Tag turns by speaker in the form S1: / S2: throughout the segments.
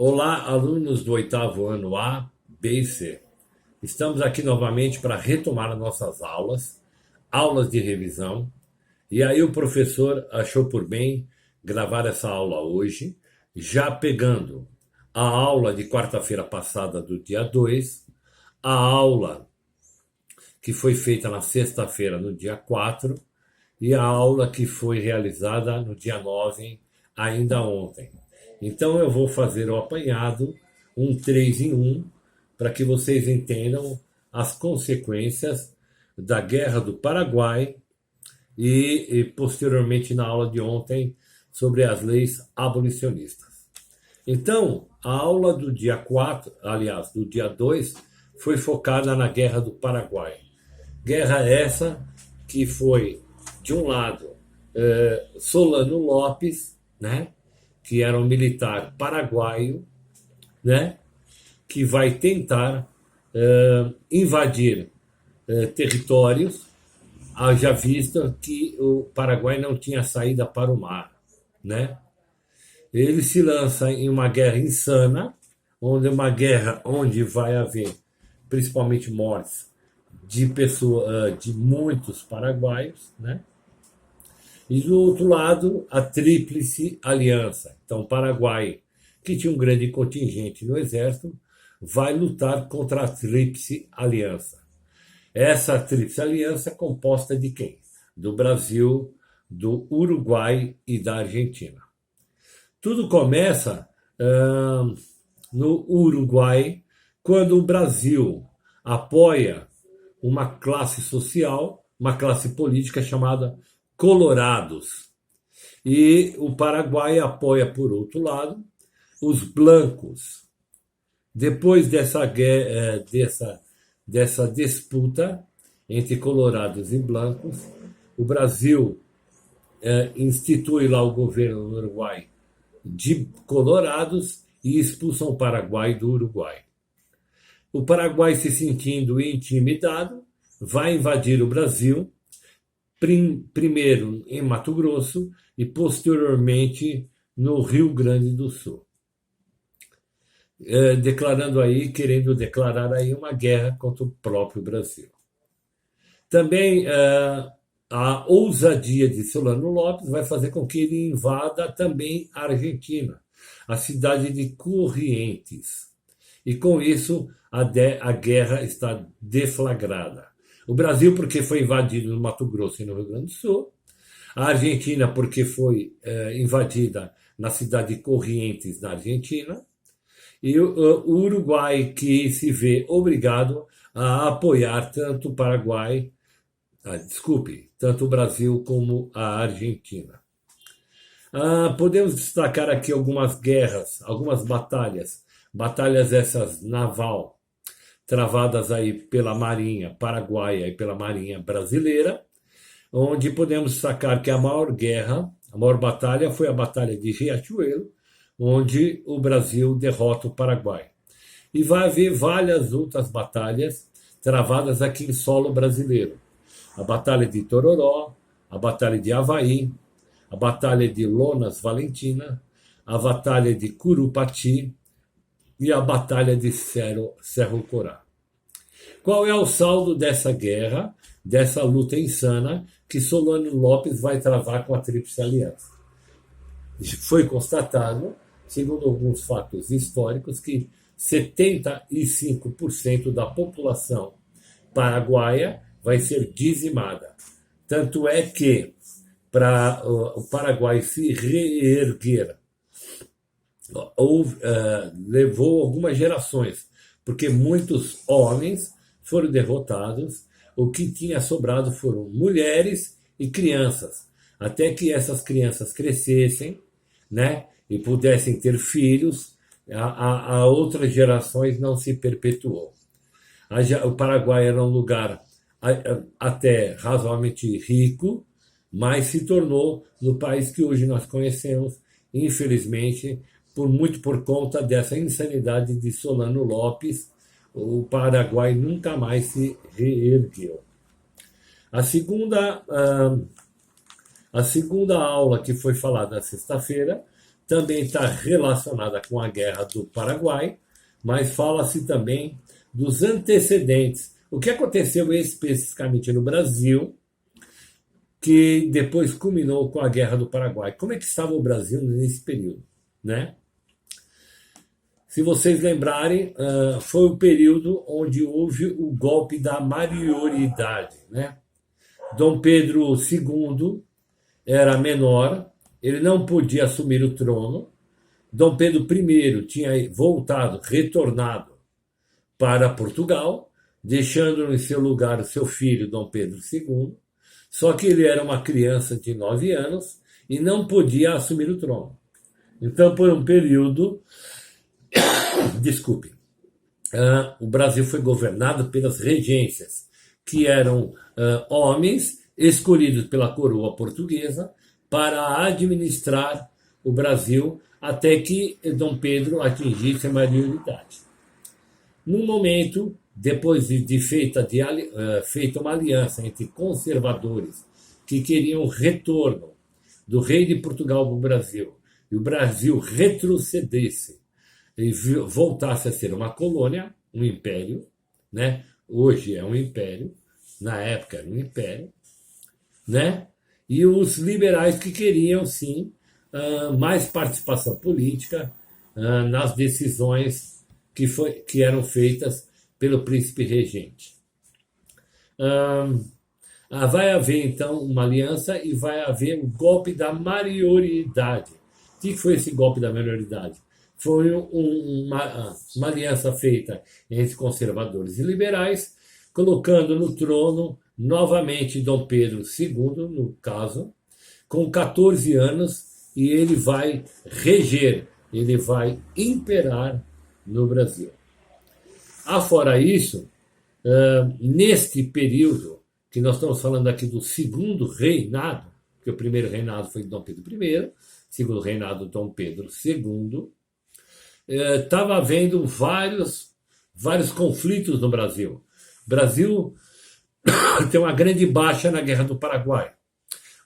S1: Olá, alunos do oitavo ano A, B e C. Estamos aqui novamente para retomar nossas aulas de revisão. E aí o professor achou por bem gravar essa aula hoje, já pegando a aula de quarta-feira passada do dia 2, a aula que foi feita na sexta-feira no dia 4 e a aula que foi realizada no dia 9, ainda ontem. Então eu vou fazer o apanhado, um 3 em 1, para que vocês entendam as consequências da Guerra do Paraguai e posteriormente na aula de ontem sobre as leis abolicionistas. Então, a aula do dia 4, aliás, do dia 2, foi focada na Guerra do Paraguai. Guerra essa que foi, de um lado, Solano Lopes, né, que era um militar paraguaio, né, que vai tentar invadir territórios, haja vista que o Paraguai não tinha saída para o mar, né? Ele se lança em uma guerra insana, onde vai haver principalmente mortes de pessoas, de muitos paraguaios, né? E do outro lado, a Tríplice Aliança. Então, o Paraguai, que tinha um grande contingente no exército, vai lutar contra a Tríplice Aliança. Essa Tríplice Aliança é composta de quem? Do Brasil, do Uruguai e da Argentina. Tudo começa no Uruguai, quando o Brasil apoia uma classe social, uma classe política chamada Colorados. E o Paraguai apoia, por outro lado, os blancos. Depois dessa disputa entre colorados e blancos, o Brasil institui lá o governo no Uruguai de colorados e expulsam o Paraguai do Uruguai. O Paraguai, se sentindo intimidado, vai invadir o Brasil, primeiro em Mato Grosso e posteriormente no Rio Grande do Sul, querendo declarar aí uma guerra contra o próprio Brasil. Também a ousadia de Solano Lopes vai fazer com que ele invada também a Argentina, a cidade de Corrientes. E com isso a guerra está deflagrada. O Brasil porque foi invadido no Mato Grosso e no Rio Grande do Sul, a Argentina porque foi invadida na cidade de Corrientes, na Argentina, e o Uruguai que se vê obrigado a apoiar tanto o Paraguai, tanto o Brasil como a Argentina. Podemos destacar aqui algumas guerras, algumas batalhas essas naval, travadas aí pela Marinha Paraguaia e pela Marinha Brasileira, onde podemos destacar que a maior batalha foi a Batalha de Riachuelo, onde o Brasil derrota o Paraguai. E vai haver várias outras batalhas travadas aqui em solo brasileiro. A Batalha de Tororó, a Batalha de Avaí, a Batalha de Lonas Valentina, a Batalha de Curupati e a Batalha de Cerro Corá. Qual é o saldo dessa guerra, dessa luta insana que Solano Lopes vai travar com a Tríplice Aliança? Foi constatado, segundo alguns fatos históricos, que 75% da população paraguaia vai ser dizimada. Tanto é que, para o Paraguai se reerguer, levou algumas gerações, porque muitos homens foram derrotados, o que tinha sobrado foram mulheres e crianças, até que essas crianças crescessem, né, e pudessem ter filhos, a outras gerações não se perpetuou. O Paraguai era um lugar até razoavelmente rico, mas se tornou no país que hoje nós conhecemos, infelizmente, muito por conta dessa insanidade de Solano Lopes. O Paraguai nunca mais se reergueu. A segunda aula que foi falada na sexta-feira também está relacionada com a Guerra do Paraguai, mas fala-se também dos antecedentes. O que aconteceu especificamente no Brasil, que depois culminou com a Guerra do Paraguai. Como é que estava o Brasil nesse período, né? Se vocês lembrarem, foi o período onde houve o golpe da maioridade, né? Dom Pedro II era menor, ele não podia assumir o trono. Dom Pedro I tinha retornado para Portugal, deixando em seu lugar o seu filho, Dom Pedro II. Só que ele era uma criança de 9 anos e não podia assumir o trono. Então, por um período, desculpe, o Brasil foi governado pelas regências, que eram homens escolhidos pela coroa portuguesa para administrar o Brasil até que Dom Pedro atingisse a maioridade. No momento, depois de feita uma aliança entre conservadores que queriam o retorno do rei de Portugal para o Brasil, e o Brasil retrocedesse e voltasse a ser uma colônia, um império, né? Hoje é um império, na época era um império, né? E os liberais que queriam, sim, mais participação política nas decisões que eram feitas pelo príncipe regente. Vai haver, então, uma aliança e vai haver o golpe da maioridade. O que foi esse golpe da maioridade? Foi uma aliança feita entre conservadores e liberais, colocando no trono novamente Dom Pedro II, no caso, com 14 anos, e ele vai reger, ele vai imperar no Brasil. Afora isso, neste período, que nós estamos falando aqui do segundo reinado, que o primeiro reinado foi de Dom Pedro I, segundo reinado Dom Pedro II, estava havendo vários conflitos no Brasil. O Brasil tem uma grande baixa na Guerra do Paraguai.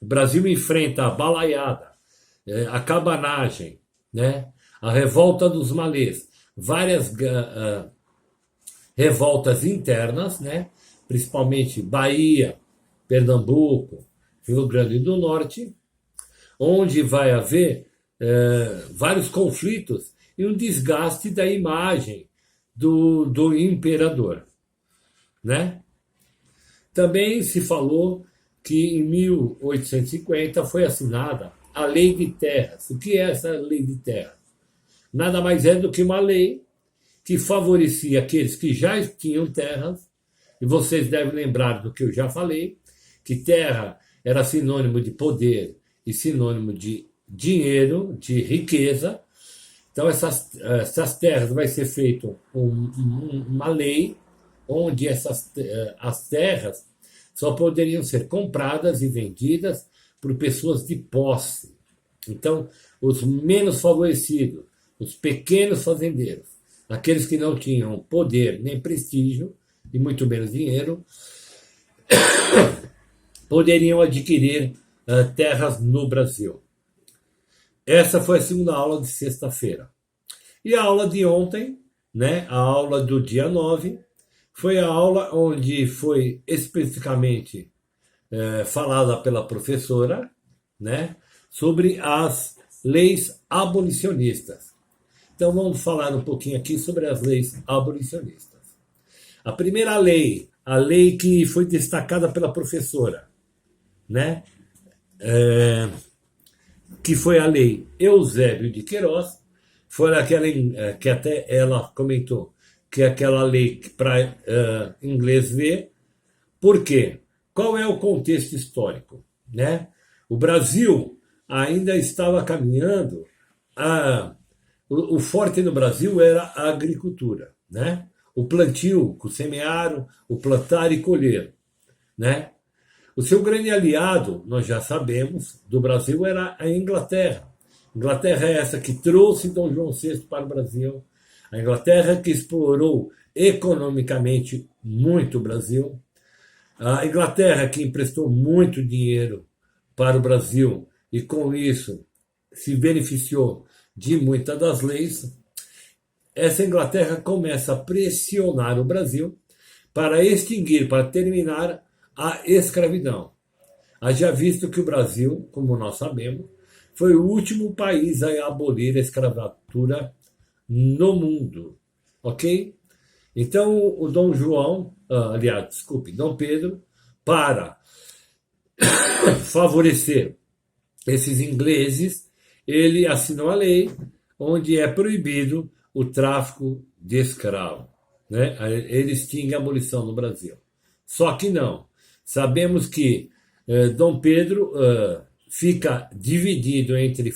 S1: O Brasil enfrenta a balaiada, a cabanagem, né? A revolta dos malês, várias revoltas internas, né? Principalmente Bahia, Pernambuco, Rio Grande do Norte, onde vai haver vários conflitos e um desgaste da imagem do imperador, né? Também se falou que em 1850 foi assinada a Lei de Terras. O que é essa Lei de Terras? Nada mais é do que uma lei que favorecia aqueles que já tinham terras, e vocês devem lembrar do que eu já falei, que terra era sinônimo de poder e sinônimo de dinheiro, de riqueza. Então, essas terras vai ser feita uma lei onde as terras só poderiam ser compradas e vendidas por pessoas de posse. Então, os menos favorecidos, os pequenos fazendeiros, aqueles que não tinham poder nem prestígio, e muito menos dinheiro, poderiam adquirir terras no Brasil. Essa foi a segunda aula de sexta-feira. E a aula de ontem, né, a aula do dia 9, foi a aula onde foi especificamente falada pela professora, né, sobre as leis abolicionistas. Então vamos falar um pouquinho aqui sobre as leis abolicionistas. A primeira lei, a lei que foi destacada pela professora, né, que foi a lei Eusébio de Queiroz, foi aquela que até ela comentou, que é aquela lei para inglês ver. Por quê? Qual é o contexto histórico, né? O Brasil ainda estava caminhando o forte no Brasil era a agricultura, né? O plantio, o semear, o plantar e colher, né? O seu grande aliado, nós já sabemos, do Brasil era a Inglaterra. A Inglaterra é essa que trouxe Dom João VI para o Brasil. A Inglaterra que explorou economicamente muito o Brasil. A Inglaterra que emprestou muito dinheiro para o Brasil e com isso se beneficiou de muitas das leis, essa Inglaterra começa a pressionar o Brasil para extinguir, para terminar a escravidão. Haja visto que o Brasil, como nós sabemos, foi o último país a abolir a escravatura no mundo, ok? Então, o Dom João, aliás, desculpe, Dom Pedro, para favorecer esses ingleses, ele assinou a lei onde é proibido o tráfico de escravo, né? Ele extingue a abolição no Brasil. Só que não. Sabemos que Dom Pedro fica dividido entre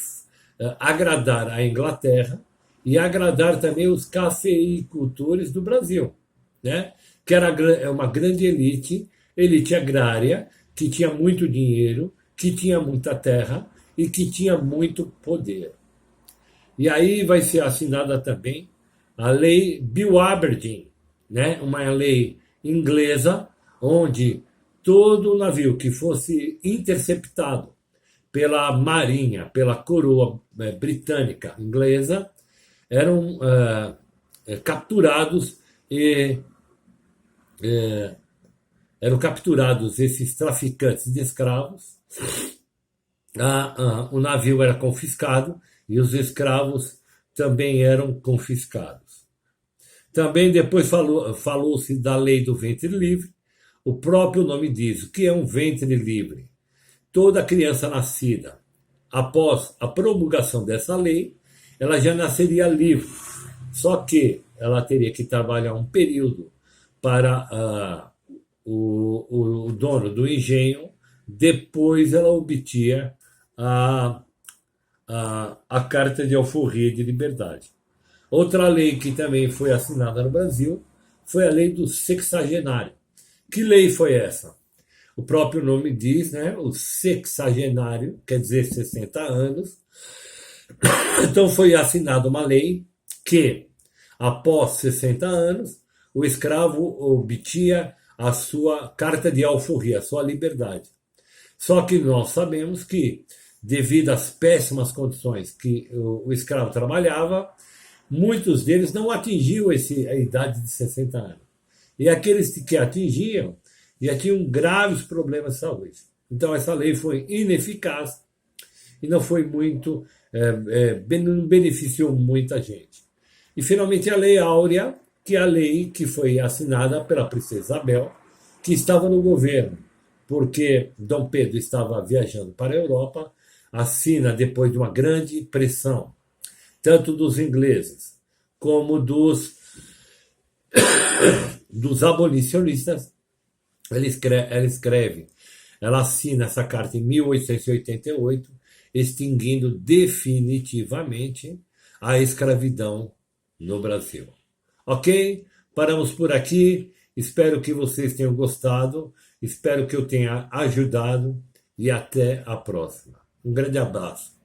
S1: agradar a Inglaterra e agradar também os cafeicultores do Brasil, né? Que era uma grande elite agrária, que tinha muito dinheiro, que tinha muita terra e que tinha muito poder. E aí vai ser assinada também a lei Bill Aberdeen, né? Uma lei inglesa, onde todo navio que fosse interceptado pela marinha, pela coroa britânica inglesa, eram capturados e eram capturados esses traficantes de escravos, o navio era confiscado e os escravos também eram confiscados. Também depois falou-se da lei do ventre livre. O próprio nome diz o que é um ventre livre. Toda criança nascida após a promulgação dessa lei, ela já nasceria livre. Só que ela teria que trabalhar um período para o dono do engenho, depois ela obtinha a carta de alforria de liberdade. Outra lei que também foi assinada no Brasil foi a lei do sexagenário. Que lei foi essa? O próprio nome diz, né? O sexagenário, quer dizer 60 anos. Então foi assinada uma lei que, após 60 anos, o escravo obtinha a sua carta de alforria, a sua liberdade. Só que nós sabemos que, devido às péssimas condições que o escravo trabalhava, muitos deles não atingiam a idade de 60 anos. E aqueles que atingiam já tinham graves problemas de saúde. Então essa lei foi ineficaz e não foi muito, não beneficiou muita gente. E finalmente a Lei Áurea, que é a lei que foi assinada pela princesa Isabel, que estava no governo, porque Dom Pedro estava viajando para a Europa, assina depois de uma grande pressão, tanto dos ingleses como dos abolicionistas. Ela assina essa carta em 1888, extinguindo definitivamente a escravidão no Brasil. Ok? Paramos por aqui. Espero que vocês tenham gostado. Espero que eu tenha ajudado. E até a próxima. Um grande abraço.